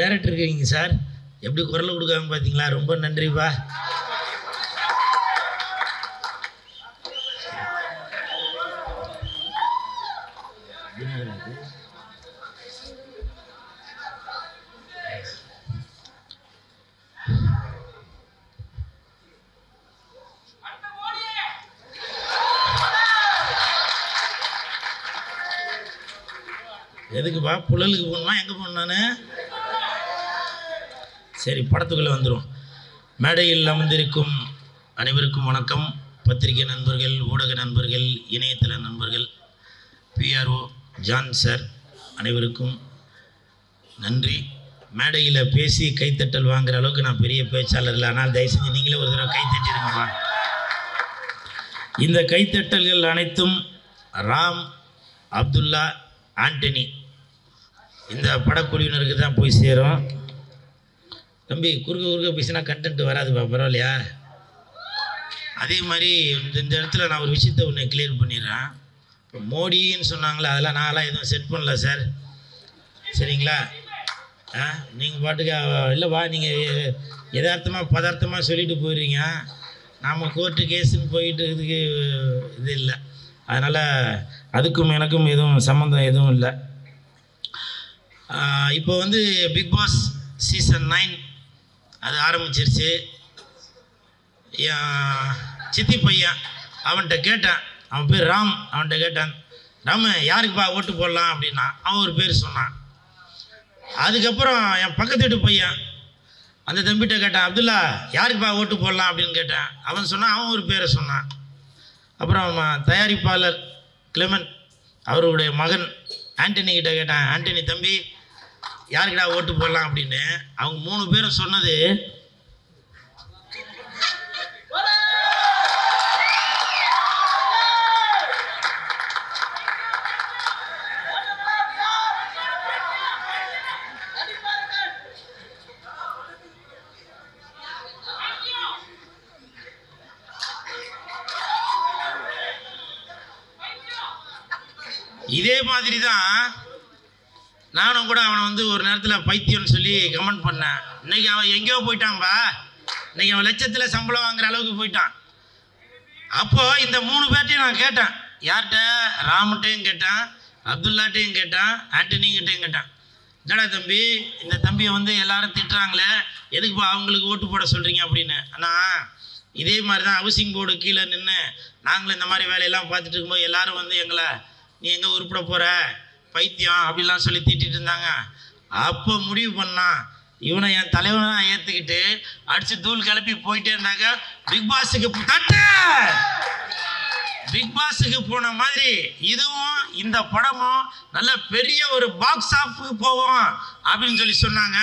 Director இருக்கீங்க sir, எப்படி குரல் கொடுக்காங்க பார்த்தீங்களா? ரொம்ப நன்றிப்பா. எதுக்குப்பா புழலுக்கு போகணுமா? எங்கே போகணுன்னு? சரி, படத்துக்குள்ளே வந்துடும். மேடையில் அமர்ந்திருக்கும் அனைவருக்கும் வணக்கம். பத்திரிகை நண்பர்கள், ஊடக நண்பர்கள், இணையதள நண்பர்கள், பிஆர்ஓ ஜான் சார் அனைவருக்கும் நன்றி. மேடையில் பேசி கைத்தட்டல் வாங்குகிற அளவுக்கு நான் பெரிய பேச்சாளர் இல்லை, ஆனால் தயவு செஞ்சு நீங்களே ஒரு தடவை கைத்தட்டிருங்கப்பா. இந்த கைத்தட்டல்கள் அனைத்தும் ராம், அப்துல்லா, ஆண்டனி இந்த படக்குழுவினருக்கு தான் போய் சேரும். தம்பி குறுக்க பேசினா கண்டென்ட் வராதுப்பா, பரவாயில்லையா? அதே மாதிரி இந்த இடத்துல நான் ஒரு விஷயத்தை ஒன்று கிளியர் பண்ணிடுறேன். இப்போ மோடின்னு சொன்னாங்களே, அதெல்லாம் நான்லாம் எதுவும் செட் பண்ணல சார், சரிங்களா? நீங்கள் பாட்டுக்கு இல்லைப்பா, நீங்கள் யதார்த்தமாக பதார்த்தமாக சொல்லிட்டு போயிடுறீங்க. நாம் கோர்ட்டு கேஸுன்னு போயிட்டு இதுக்கு இது இல்லை. அதனால் அதுக்கும் எனக்கும் எதுவும் சம்மந்தம் எதுவும் இல்லை. இப்போ வந்து பிக் பாஸ் சீசன் 9 அது ஆரம்பிச்சிருச்சு. சித்தி பையன் அவன்கிட்ட கேட்டேன், அவன் பேர் ராம். அவன்கிட்ட கேட்டேன், ராம யாருக்குப்பா ஓட்டு போடலாம் அப்படின்னா அவன் ஒரு பேர் சொன்னான். அதுக்கப்புறம் என் பக்கத்து வீட்டு பையன் அந்த தம்பிகிட்ட கேட்டான், அப்துல்லா யாருக்குப்பா ஓட்டு போடலாம் அப்படின்னு கேட்டேன். அவன் சொன்னான், அவன் ஒரு பேரை சொன்னான். அப்புறம் தயாரிப்பாளர் கிளெமன் அவருடைய மகன் ஆண்டனி கிட்ட கேட்டேன், ஆண்டனி தம்பி யாருக்கிட்டா ஓட்டு போடலாம் அப்படின்னு. அவங்க 3 பேரும் சொன்னது இதே மாதிரி தான். நானும் கூட அவனை வந்து ஒரு நேரத்தில் பைத்தியம்னு சொல்லி கமெண்ட் பண்ணேன். இன்னைக்கு அவன் எங்கேயோ போயிட்டான்பா, இன்னைக்கு அவன் லட்சத்தில் சம்பளம் வாங்குற அளவுக்கு போயிட்டான். அப்போது இந்த 3 பேர்ட்டையும் நான் கேட்டேன், யார்கிட்ட? ராமுட்டையும் கேட்டேன், அப்துல்லாட்டையும் கேட்டேன், ஆண்டனிங்கிட்டையும் கேட்டேன். என்னடா தம்பி, இந்த தம்பியை வந்து எல்லாரும் திட்டுறாங்களே, எதுக்குப்பா அவங்களுக்கு ஓட்டு போட சொல்கிறீங்க அப்படின்னு. ஆனால் இதே மாதிரி தான் ஹவுசிங் போர்டு கீழே நின்று நாங்களும் இந்த மாதிரி வேலையெல்லாம் பார்த்துட்டு இருக்கும்போது எல்லோரும் வந்து எங்களை நீ எங்கே உருப்பிட போகிற பைத்தியம் அப்படிலாம் சொல்லி திட்டிகிட்டு இருந்தாங்க. அப்போ முடிவு பண்ணான், இவனை என் தலைவனாக ஏற்றுக்கிட்டு அடித்து தூள் கிளப்பி போயிட்டே இருந்தாங்க. பிக் பாஸுக்கு போன மாதிரி இதுவும் இந்த படமும் நல்ல பெரிய ஒரு பாக்ஸ் ஆஃபுக்கு போவோம் அப்படின்னு சொல்லி சொன்னாங்க.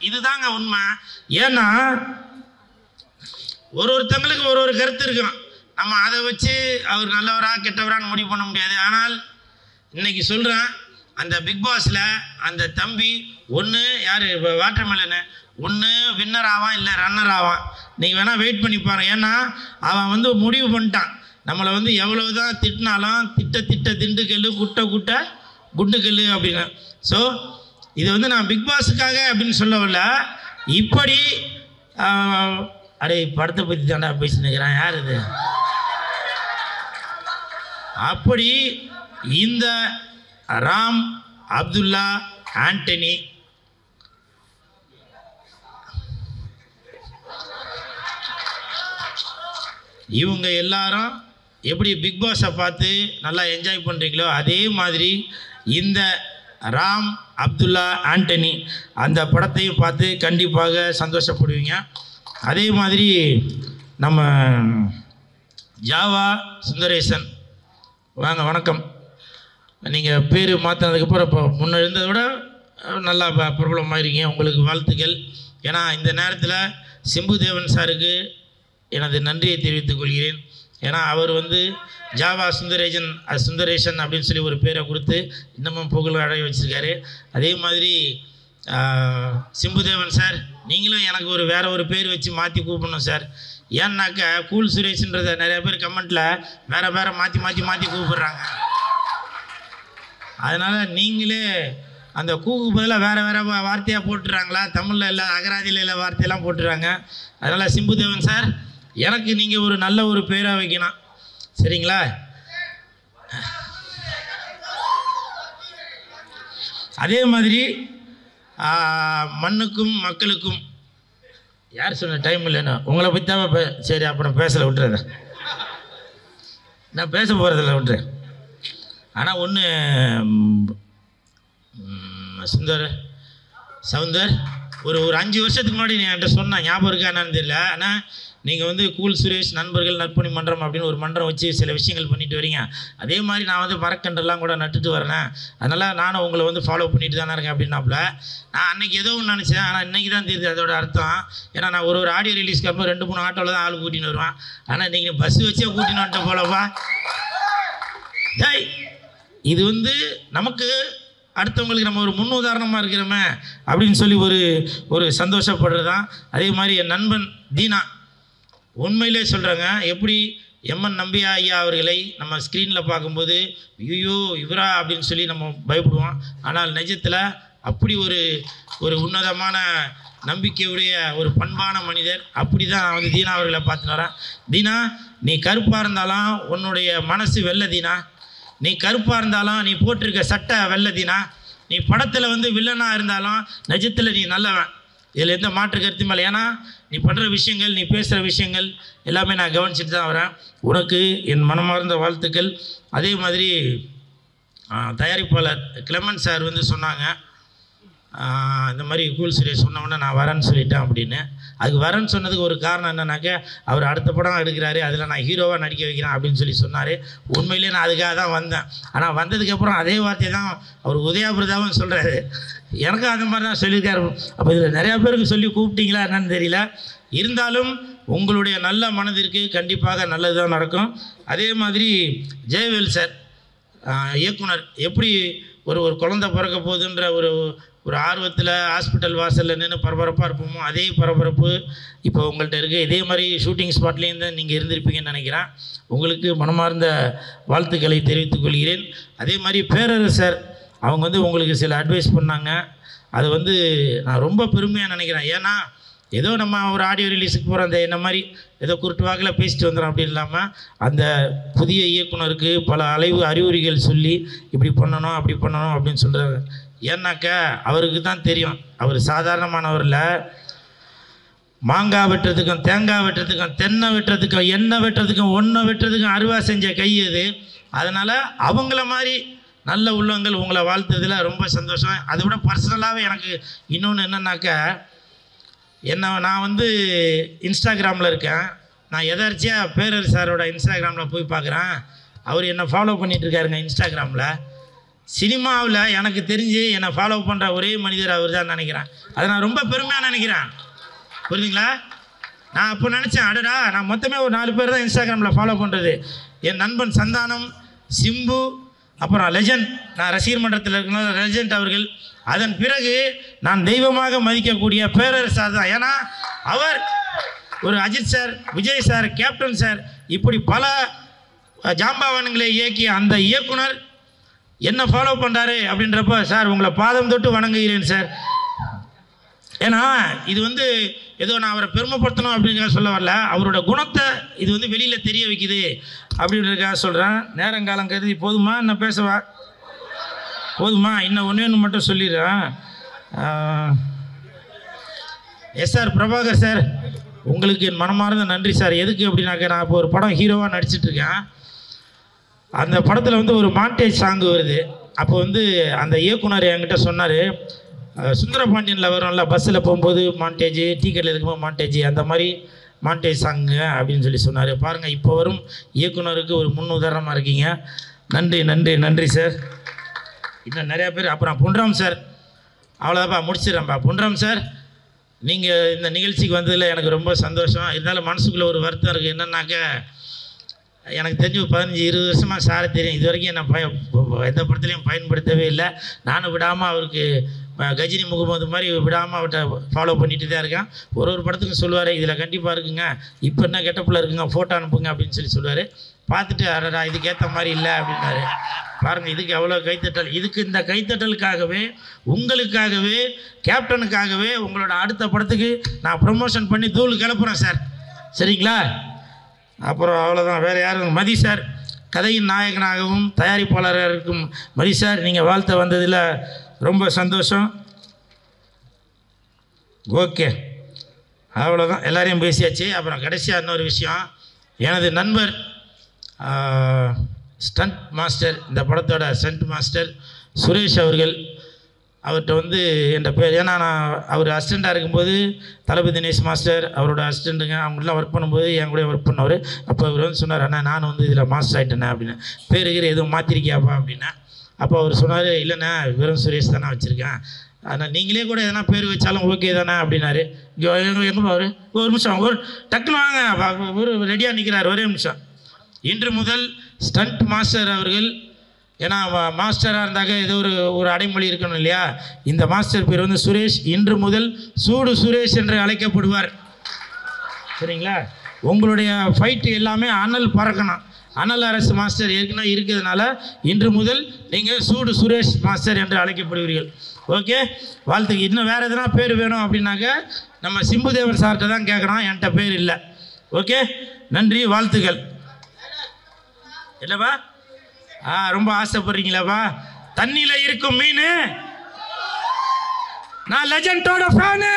இதுதாங்க உண்மை. ஏன்னா ஒருத்தங்களுக்கு ஒரு கருத்து இருக்கும். நம்ம அதை வச்சு அவர் நல்லவரா கெட்டவரான்னு முடிவு பண்ண முடியாது. ஆனால் இன்னைக்கு சொல்கிறேன், அந்த பிக் பாஸில் அந்த தம்பி ஒன்று யார் வாட்டர் மெலனு ஒன்று வின்னர் ஆவான், இல்லை ரன்னர் ஆவான். நீங்கள் வேணால் வெயிட் பண்ணி பாருங்க. ஏன்னா அவன் வந்து முடிவு பண்ணிட்டான், நம்மளை வந்து எவ்வளோ தான் திட்டினாலும் திட்ட திண்டுக்கல் குட்ட குண்டுக்கல் அப்படின்னு. ஸோ இது வந்து நான் பிக் பாஸுக்காக அப்படின்னு சொல்லவில்ல. இப்படி அடே படத்தை பற்றி தாண்டா பேசினுக்கிறேன், யார் இது? அப்படி இந்த ராம், அப்துல்லா, ஆண்டனி இவங்க எல்லாரும் எப்படி பிக் பாஸை பார்த்து நல்லா என்ஜாய் பண்ணுறீங்களோ அதே மாதிரி இந்த ராம், அப்துல்லா, ஆண்டனி அந்த படத்தையும் பார்த்து கண்டிப்பாக சந்தோஷப்படுவீங்க. அதே மாதிரி நம்ம ஜாவா சுந்தரேசன் வாங்க, வணக்கம். நீங்கள் பேர் மாற்றினதுக்கப்புறம் இப்போ முன்ன இருந்ததை விட நல்லா பிரபலமாயிருக்கீங்க, உங்களுக்கு வாழ்த்துக்கள். ஏன்னா இந்த நேரத்தில் சிம்புதேவன் சாருக்கு எனது நன்றியை தெரிவித்துக் கொள்கிறேன். ஏன்னா அவர் வந்து ஜாவா சுந்தரேசன் அப்படின்னு சொல்லி ஒரு பேரை கொடுத்து இன்னமும் புகழ் அடைய வச்சுருக்காரு. அதே மாதிரி சிம்புதேவன் சார், நீங்களும் எனக்கு வேறு ஒரு பேர் வச்சு மாற்றி கூப்பிடணும் சார். ஏன்னாக்கா கூல் சுரேஷ்ன்றதை நிறைய பேர் கமெண்ட்டில் வேறு மாற்றி கூப்பிடுறாங்க. அதனால் நீங்களே அந்த கூக்கு பதிலாக வேறு வார்த்தையாக போட்டுறாங்களா, தமிழில் இல்லை அகராதியில் இல்லை வார்த்தையெல்லாம் போட்டுறாங்க. அதனால் சிம்புதேவன் சார், எனக்கு நீங்கள் ஒரு நல்ல ஒரு பேராக வைக்கணும், சரிங்களா? அதே மாதிரி மண்ணுக்கும் மக்களுக்கும் யார் சொன்ன டைம் இல்லைன்னு உங்களை பற்றி தான் சரி, அப்புறம் பேசலை, விட்டுறேன். நான் பேச போகிறதில்ல, விட்டுறேன். ஆனால் ஒன்று சவுந்தர் ஒரு 5 வருஷத்துக்கு முன்னாடி நீ என்கிட்ட சொன்ன ஞாபகம் இருக்கா என்னன்னு தெரியல. ஆனால் நீங்கள் வந்து கூல் சுரேஷ் நண்பர்கள் நற்பணி மன்றம் அப்படின்னு ஒரு மன்றம் வச்சு சில விஷயங்கள் பண்ணிட்டு வரீங்க. அதே மாதிரி நான் வந்து மரக்கன்றெல்லாம் கூட நட்டுட்டு வரேன். அதனால் நானும் உங்களை வந்து ஃபாலோ பண்ணிட்டு தானே இருக்கேன் அப்படின்னாப்புல. நான் அன்றைக்கி ஏதோ ஒன்று நினச்சேன், ஆனால் இன்றைக்கி தான் தெரியுது அதோட அர்த்தம். ஏன்னா நான் ஒரு ஆடியோ ரிலீஸ்க்கு அப்புறம் 2-3 ஆட்டோவில் தான் ஆள் கூட்டின்னு வருவேன். ஆனால் இன்றைக்கி பஸ் வச்சே கூட்டின்னு வந்துட்ட போலப்பா. இது வந்து நமக்கு அடுத்தவங்களுக்கு நம்ம ஒரு முன் உதாரணமாக இருக்கிறோமே அப்படின்னு சொல்லி ஒரு சந்தோஷப்படுறது தான். அதே மாதிரி என் நண்பன் தீனா உண்மையிலே சொல்கிறாங்க, எப்படி எம்என் நம்பியா ஐயா அவர்களை நம்ம ஸ்க்ரீனில் பார்க்கும்போது ஐயோ இவரா அப்படின்னு சொல்லி நம்ம பயப்படுவோம். ஆனால் நிஜத்தில் அப்படி ஒரு உன்னதமான நம்பிக்கையுடைய ஒரு பண்பான மனிதர். அப்படி தான் நான் வந்து தீனா அவர்களை பார்த்துன்னு வரேன். தீனா, நீ கருப்பாக இருந்தாலும் உன்னுடைய மனசு வெள்ளை தீனா. நீ கருப்பாக இருந்தாலும் நீ போட்டிருக்க சட்டை வெள்ளை தீனா. நீ படத்தில் வந்து வில்லனாக இருந்தாலும் நிஜத்தில் நீ நல்லவன். இதில் எந்த மாற்று கருத்தும் இல்லை. ஏன்னா நீ பண்ணுற விஷயங்கள், நீ பேசுகிற விஷயங்கள் எல்லாமே நான் கவனிச்சுட்டு தான் வரேன். உனக்கு என் மனமார்ந்த வாழ்த்துக்கள். அதே மாதிரி தயாரிப்பாளர் கிளமன் சார் வந்து சொன்னாங்க, இந்த மாதிரி கூல் சுரேஷ் சொன்னோன்னே நான் வரேன்னு சொல்லிட்டேன் அப்படின்னு. அதுக்கு வரேன்னு சொன்னதுக்கு ஒரு காரணம் என்னன்னாக்க, அவர் அடுத்த படம் எடுக்கிறாரு, அதில் நான் ஹீரோவாக நடிக்க வைக்கிறேன் அப்படின்னு சொல்லி சொன்னார். உண்மையிலே நான் அதுக்காக தான் வந்தேன். ஆனால் வந்ததுக்கப்புறம் அதே வார்த்தை தான் அவர் உதயாபிரதாவும் சொல்கிறாரு. எனக்கும் அந்த மாதிரி தான் சொல்லியிருக்காரு. அப்போ இதில் நிறையா பேருக்கு சொல்லி கூப்பிட்டீங்களா என்னன்னு தெரியல. இருந்தாலும் உங்களுடைய நல்ல மனதிற்கு கண்டிப்பாக நல்லது தான் நடக்கும். அதே மாதிரி ஜெயவேல் சார் இயக்குனர், எப்படி ஒரு குழந்தை பிறக்க போகுதுன்ற ஒரு ஆர்வத்தில் ஹாஸ்பிட்டல் வாசலில் நின்று பரபரப்பாக இருப்போமோ அதே பரபரப்பு இப்போ உங்கள்கிட்ட இருக்குது. இதே மாதிரி ஷூட்டிங் ஸ்பாட்லேயும் தான் நீங்கள் இருந்திருப்பீங்கன்னு நினைக்கிறேன். உங்களுக்கு மனமார்ந்த வாழ்த்துக்களை தெரிவித்துக் கொள்கிறேன். அதே மாதிரி பேரரசர் அவங்க வந்து உங்களுக்கு சில அட்வைஸ் பண்ணாங்க. அது வந்து நான் ரொம்ப பெருமையாக நினைக்கிறேன். ஏன்னா ஏதோ நம்ம ஒரு ஆடியோ ரிலீஸுக்கு போகிற அந்த என்ன மாதிரி ஏதோ குருட்டு வாக்கில் பேசிட்டு வந்துடும் அப்படி இல்லாமல், அந்த புதிய இயக்குனருக்கு பல அறிகுறிகள் சொல்லி இப்படி பண்ணணும் அப்படி பண்ணணும் அப்படின்னு சொல்கிறாங்க. ஏன்னாக்கா அவருக்கு தான் தெரியும், அவர் சாதாரணமானவரில். மாங்காய் வெட்டுறதுக்கும் தேங்காய் வெட்டுறதுக்கும் தென்னை வெட்டுறதுக்கும் எண்ணெய் வெட்டுறதுக்கும் ஒன்றை வெட்டுறதுக்கும் அருவா செஞ்ச கை அது. அதனால் அவங்கள மாதிரி நல்ல உள்ளங்கள் உங்களை வாழ்த்துறதுல ரொம்ப சந்தோஷம். அதை விட பர்சனலாகவே எனக்கு இன்னொன்று என்னன்னாக்கா, நான் வந்து இன்ஸ்டாகிராமில் இருக்கேன். நான் எதார்ச்சியாக பேரர் சாரோட இன்ஸ்டாகிராமில் போய் பார்க்குறேன். அவர் என்னை ஃபாலோ பண்ணிகிட்ருக்காருங்க இன்ஸ்டாகிராமில். சினிமாவில் எனக்கு தெரிஞ்சு என்னை ஃபாலோ பண்ணுற ஒரே மனிதர் அவர் தான் நினைக்கிறேன். அதை நான் ரொம்ப பெருமையாக நினைக்கிறேன். புரியுதுங்களா? நான் அப்போ நினச்சேன், அடடா நான் மொத்தமே ஒரு 4 பேர் தான் இன்ஸ்டாகிராமில் ஃபாலோ பண்ணுறது. என் நண்பன் சந்தானம், சிம்பு, அப்புறம் லெஜண்ட், நான் ரசிகர் மன்றத்தில் இருக்கிற லெஜண்ட் அவர்கள். அதன் பிறகு நான் தெய்வமாக மதிக்கக்கூடிய பேரரசு சார் தான். ஏன்னா அவர் ஒரு Ajith sir, Vijay sir, captain sir, இப்படி பல ஜாம்பவான்களை இயக்கிய அந்த இயக்குனர் என்ன ஃபாலோ பண்ணுறாரு அப்படின்றப்ப, சார் உங்களை பாதம் தொட்டு வணங்குகிறேன் சார். ஏன்னா இது வந்து ஏதோ நான் அவரை பெருமைப்படுத்தணும் அப்படிங்கிறத சொல்ல வரல, அவரோட குணத்தை இது வந்து வெளியில் தெரிய வைக்குது அப்படின்றதுக்காக சொல்கிறேன். நேரங்காலம் கருதி போதுமா என்ன பேசவா? போதுமா? இன்னும் ஒன்று மட்டும் சொல்லிடுறேன். எஸ்ஆர் பிரபாகர் சார், உங்களுக்கு என் மனமார்ந்த நன்றி சார். எதுக்கு அப்படின்னாக்க, நான் இப்போ ஒரு படம் ஹீரோவாக நடிச்சிட்ருக்கேன். அந்த படத்தில் வந்து ஒரு மாண்டேஜ் சாங்கு வருது. அப்போ வந்து அந்த இயக்குனர் என்கிட்ட சொன்னார், சுந்தரபாண்டியனில் வரும்ல பஸ்ஸில் போகும்போது மாண்டேஜ், டீ கடையில் இருக்கும்போது மாண்டேஜ், அந்த மாதிரி மாண்டேஜ் சாங்கு அப்படின்னு சொல்லி சொன்னார். பாருங்கள், இப்போ வரும் இயக்குனருக்கு ஒரு முன் உதாரணமாக இருக்கீங்க. நன்றி நன்றி நன்றி சார். இன்னும் நிறையா பேர். அப்புறம் பொன்ராம் சார், அவ்வளோதாப்பா முடிச்சிடறேன்ப்பா. பொன்ராம் சார், நீங்கள் இந்த நிகழ்ச்சிக்கு வந்ததில் எனக்கு ரொம்ப சந்தோஷம். இருந்தாலும் மனசுக்குள்ளே ஒரு வருத்தம் இருக்குது. என்னன்னாக்க, எனக்கு தெரிஞ்சு 15-20 வருஷமாக சாரை தெரியும். இது வரைக்கும் என்ன எந்த படத்துலையும் பயன்படுத்தவே இல்லை. நானும் விடாமல் அவருக்கு கஜினி முகமது மாதிரி விடாமல் அவர்கிட்ட ஃபாலோ பண்ணிட்டு தான் இருக்கேன். ஒரு படத்துக்கும் சொல்லுவார், இதில் கண்டிப்பாக இருக்குங்க, இப்போ என்ன கெட்டப்பில் இருக்குங்க, ஃபோட்டோ அனுப்புங்க அப்படின்னு சொல்லி சொல்லுவார். பார்த்துட்டு அடடா இதுக்கேற்ற மாதிரி இல்லை அப்படின்னாரு. பாருங்கள், இதுக்கு எவ்வளோ கைத்தட்டல். இதுக்கு இந்த கைத்தட்டலுக்காகவே, உங்களுக்காகவே, கேப்டனுக்காகவே உங்களோட அடுத்த படத்துக்கு நான் ப்ரொமோஷன் பண்ணி தூள் கிளப்புறேன் சார். சரிங்களா? அப்புறம் அவ்வளோதான். வேறு யாரும் மதி சார், கதையின் நாயகனாகவும் தயாரிப்பாளராக இருக்கும் மதி சார், நீங்கள் வாழ்த்த வந்ததில் ரொம்ப சந்தோஷம். ஓகே, அவ்வளோதான். எல்லாரையும் பேசியாச்சு. அப்புறம் கடைசியாக இன்னொரு விஷயம், எனது நண்பர் ஸ்டண்ட் மாஸ்டர், இந்த படத்தோட ஸ்டண்ட் மாஸ்டர் சுரேஷ் அவர்கள், அவர்கிட்ட வந்து என் பேர், ஏன்னா நான் அவர் அசிஸ்டண்ட்டாக இருக்கும்போது தளபதி தினேஷ் மாஸ்டர் அவரோட அசிஸ்டண்ட்டுங்க அவங்களாம் ஒர்க் பண்ணும்போது என் கூட ஒர்க் பண்ணவர். அப்போ அவர் வந்து சொன்னார், அண்ணா நான் வந்து இதில் மாஸ்டர் ஆகிட்டேண்ணே அப்படின்னு. பேருகிற எதுவும் மாற்றிருக்கியாப்பா அப்படின்னா. அப்போ அவர் சொன்னார், இல்லைண்ணா வெறும் சுரேஷ் தானே வச்சுருக்கேன், ஆனால் நீங்களே கூட எதனா பேர் வச்சாலும் ஓகே தானே அப்படின்னாரு. எங்கே பாரு, ஒரு நிமிஷம், ஒரு டக்குன்னு வாங்க, ஒரு ரெடியாக நிற்கிறார், ஒரே நிமிஷம். இன்று முதல் ஸ்டண்ட் மாஸ்டர் அவர்கள், ஏன்னா மாஸ்டராக இருந்தாக்க ஏதோ ஒரு அடைமொழி இருக்கணும் இல்லையா, இந்த மாஸ்டர் பேர் வந்து சுரேஷ். இன்று முதல் சூடு சுரேஷ் என்று அழைக்கப்படுவார். சரிங்களா? உங்களுடைய ஃபைட்டு எல்லாமே அனல் பறக்கணும். அனல் அரசு மாஸ்டர் ஏற்கனவே இருக்கிறதுனால இன்று முதல் நீங்கள் சூடு சுரேஷ் மாஸ்டர் என்று அழைக்கப்படுவீர்கள். ஓகே, வாழ்த்துக்கு. இன்னும் வேறு எதனா பேர் வேணும் அப்படின்னாக்க நம்ம சிம்புதேவர் சார்கிட்ட தான் கேட்குறோம், என்கிட்ட பேர் இல்லை. ஓகே, நன்றி, வாழ்த்துக்கள். இல்லைப்பா? ரொம்ப ஆசைப்படுறீங்களாப்பா? தண்ணியில் இருக்கும் மீன், நான் லெஜண்டோட ஃபேனு.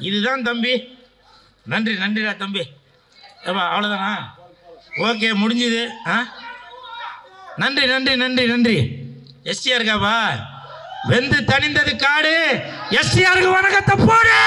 இதுதான் தம்பி. நன்றி, நன்றிடா தம்பி. ஏப்பா அவ்வளோதானா? ஓகே, முடிஞ்சுது. நன்றி நன்றி நன்றி நன்றி. எஸ்டிஆர் இருக்காப்பா? வெந்து தணிந்தது காடு. எஸ்டிஆருக்கு வணக்கத்தை போடு.